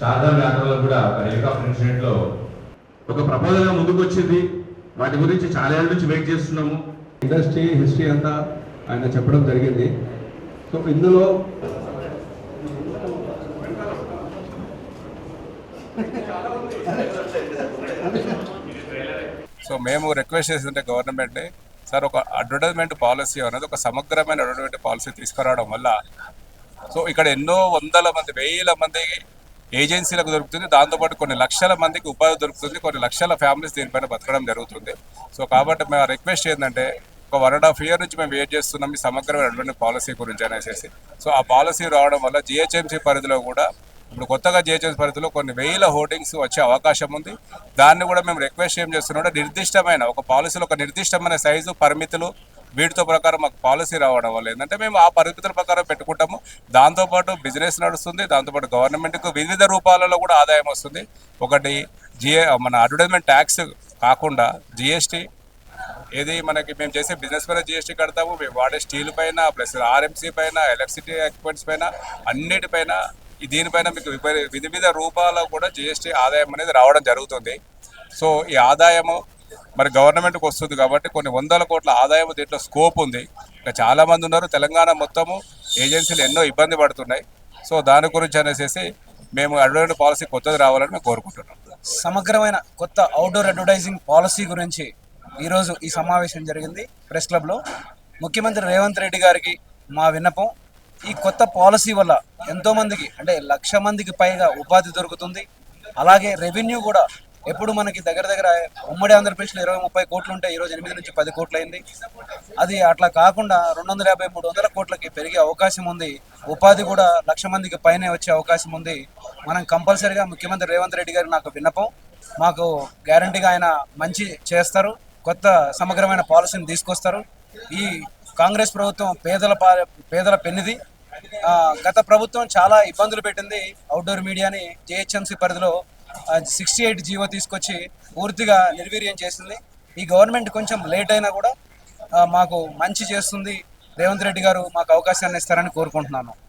చార్ధామ్ యాత్రలో కూడా ఒక హెలికాప్టర్ ఇన్సిడెంట్ లో ఒక ప్రపోజల్ గా ముందుకు వచ్చింది. వాటి గురించి చాలా ఏళ్ళ నుంచి వెయిట్ చేస్తున్నాము. ఇండస్ట్రీ హిస్టరీ అంతా ఆయన చెప్పడం జరిగింది. సో ఇందులో సో మేము రిక్వెస్ట్ చేస్తుంటే గవర్నమెంట్ని, సార్ ఒక అడ్వర్టైజ్మెంట్ పాలసీ అనేది ఒక సమగ్రమైన అడ్వర్టైజ్మెంట్ పాలసీ తీసుకురావడం వల్ల సో ఇక్కడ ఎన్నో వందల మంది, వేల మంది ఏజెన్సీలకు దొరుకుతుంది. దాంతోపాటు కొన్ని లక్షల మందికి ఉపాధి దొరుకుతుంది. కొన్ని లక్షల ఫ్యామిలీస్ దీనిపైన బతకడం జరుగుతుంది. సో కాబట్టి మేము రిక్వెస్ట్ ఏంటంటే ఒక 1.5 year నుంచి మేము వెయిట్ చేస్తున్నాం ఈ సమగ్రమైన అడ్వర్టైజ్మెంట్ పాలసీ గురించి అనేసి. సో ఆ పాలసీ రావడం వల్ల జిహెచ్ఎంసీ పరిధిలో కూడా ఇప్పుడు కొత్తగా జిహెచ్ఎంసీ పరిధిలో కొన్ని వేల హోర్డింగ్స్ వచ్చే అవకాశం ఉంది. దాన్ని కూడా మేము రిక్వెస్ట్ ఏం చేస్తున్నాం, నిర్దిష్టమైన ఒక పాలసీలో ఒక నిర్దిష్టమైన సైజు, పరిమితులు వీటితో ప్రకారం మాకు పాలసీ రావడం వల్ల ఏంటంటే మేము ఆ పరిమితుల ప్రకారం పెట్టుకుంటాము. దాంతోపాటు బిజినెస్ నడుస్తుంది, దాంతోపాటు గవర్నమెంట్కు వివిధ రూపాలలో కూడా ఆదాయం వస్తుంది. ఒకటి మన అడ్వర్టైజ్మెంట్ ట్యాక్స్ కాకుండా జిఎస్టీ, ఏది మనకి మేము చేసే బిజినెస్ పైన జిఎస్టీ కడతాము, మేము వాడే స్టీల్ పైన, ప్లస్ ఆర్ఎంసీ పైన, ఎలక్ట్రిసిటీ ఎక్విప్మెంట్స్ పైన, అన్నిటిపైన దీనిపైన మీకు వివిధ రూపాల్లో కూడా జిఎస్టీ ఆదాయం అనేది రావడం జరుగుతుంది. సో ఈ ఆదాయము మరి గవర్నమెంట్కి వస్తుంది కాబట్టి కొన్ని వందల కోట్ల ఆదాయం దీంట్లో స్కోప్ ఉంది. ఇంకా చాలామంది ఉన్నారు, తెలంగాణ మొత్తము ఏజెన్సీలు ఎన్నో ఇబ్బంది పడుతున్నాయి. సో దాని గురించి అనేసి మేము అడ్వర్టైజ్మెంట్ పాలసీ కొత్తది రావాలని మేము కోరుకుంటున్నాం. సమగ్రమైన కొత్త అవుట్డోర్ అడ్వర్టైజింగ్ పాలసీ గురించి ఈరోజు ఈ సమావేశం జరిగింది ప్రెస్ క్లబ్లో. ముఖ్యమంత్రి రేవంత్ రెడ్డి గారికి మా విన్నపం, ఈ కొత్త పాలసీ వల్ల ఎంతోమందికి అంటే 1,00,000 మందికి పైగా ఉపాధి దొరుకుతుంది. అలాగే రెవెన్యూ కూడా ఎప్పుడు మనకి దగ్గర ఉమ్మడి ఆంధ్రప్రదేశ్లో 20-30 కోట్లు ఉంటే ఈరోజు 8 నుంచి 10 కోట్లు అయింది. అది అట్లా కాకుండా 250-300 కోట్లకి పెరిగే అవకాశం ఉంది. ఉపాధి కూడా 1,00,000 మందికి పైనే వచ్చే అవకాశం ఉంది. మనం కంపల్సరీగా ముఖ్యమంత్రి రేవంత్ రెడ్డి గారికి నాకు విన్నపం, మాకు గ్యారంటీగా ఆయన మంచి చేస్తారు, కొత్త సమగ్రమైన పాలసీని తీసుకొస్తారు. ఈ కాంగ్రెస్ ప్రభుత్వం పేదల పెన్నిది. గత ప్రభుత్వం చాలా ఇబ్బందులు పెట్టింది అవుట్డోర్ మీడియాని. జిహెచ్ఎంసీ పరిధిలో 68 జీవో తీసుకొచ్చి పూర్తిగా నిర్వీర్యం చేసింది. ఈ గవర్నమెంట్ కొంచెం లేట్ అయినా కూడా మాకు మంచి చేస్తుంది. రేవంత్ రెడ్డి గారు మాకు అవకాశాన్ని ఇస్తారని కోరుకుంటున్నాను.